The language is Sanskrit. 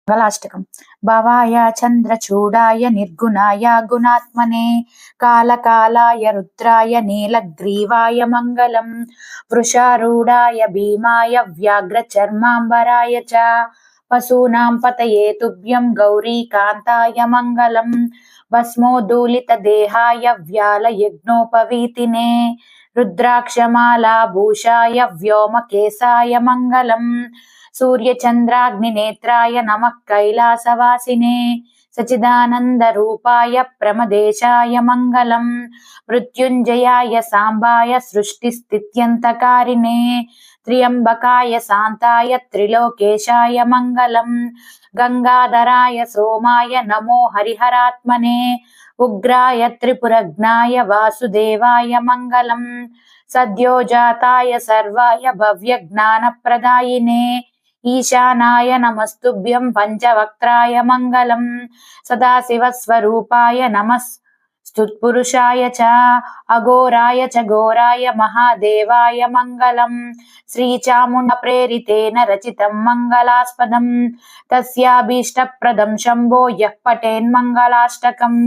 మంగళాష్టకం. భవాయ చంద్రచూడాయ నిర్గుణాయ గుణాత్మనే కాలకాలాయ రుద్రాయ నీలగ్రీవాయ మంగళం వృషారూఢాయ భీమాయ వ్యాఘ్రచర్మాంబరాయ చ పశూనాం పతయే తుభ్యం గౌరీకాంతాయ మంగళం భస్మోద్దూలిత దేహాయ వ్యాలయజ్ఞోపవీతినే రుద్రాక్షమాలాభూషాయ వ్యోమకేశాయ మంగళం सूर्यचन्द्राग्निनेत्राय नमः कैलासवासिने सचिदानन्दरूपाय प्रमदेशाय मङ्गलम् मृत्युञ्जयाय साम्बाय सृष्टिस्थित्यन्तकारिणे त्र्यम्बकाय शान्ताय त्रिलोकेशाय मङ्गलम् गङ्गाधराय सोमाय नमो हरिहरात्मने उग्राय त्रिपुरग्नाय वासुदेवाय मङ्गलम् सद्योजाताय सर्वाय भव्यज्ञानप्रदायिने ईशानाय नमस्तुभ्यं पंचवक्त्राय मंगलम सदाशिवस्वरूपाय नमस्तुत्पुरुषाय च अघोराय च घोराय महादेवाय मंगलम श्रीचामुण्ड प्रेरितेन रचितं मंगलास्पदं तस्याभीष्टप्रदं शम्भो यः पठेन्मङ्गलाष्टकम्।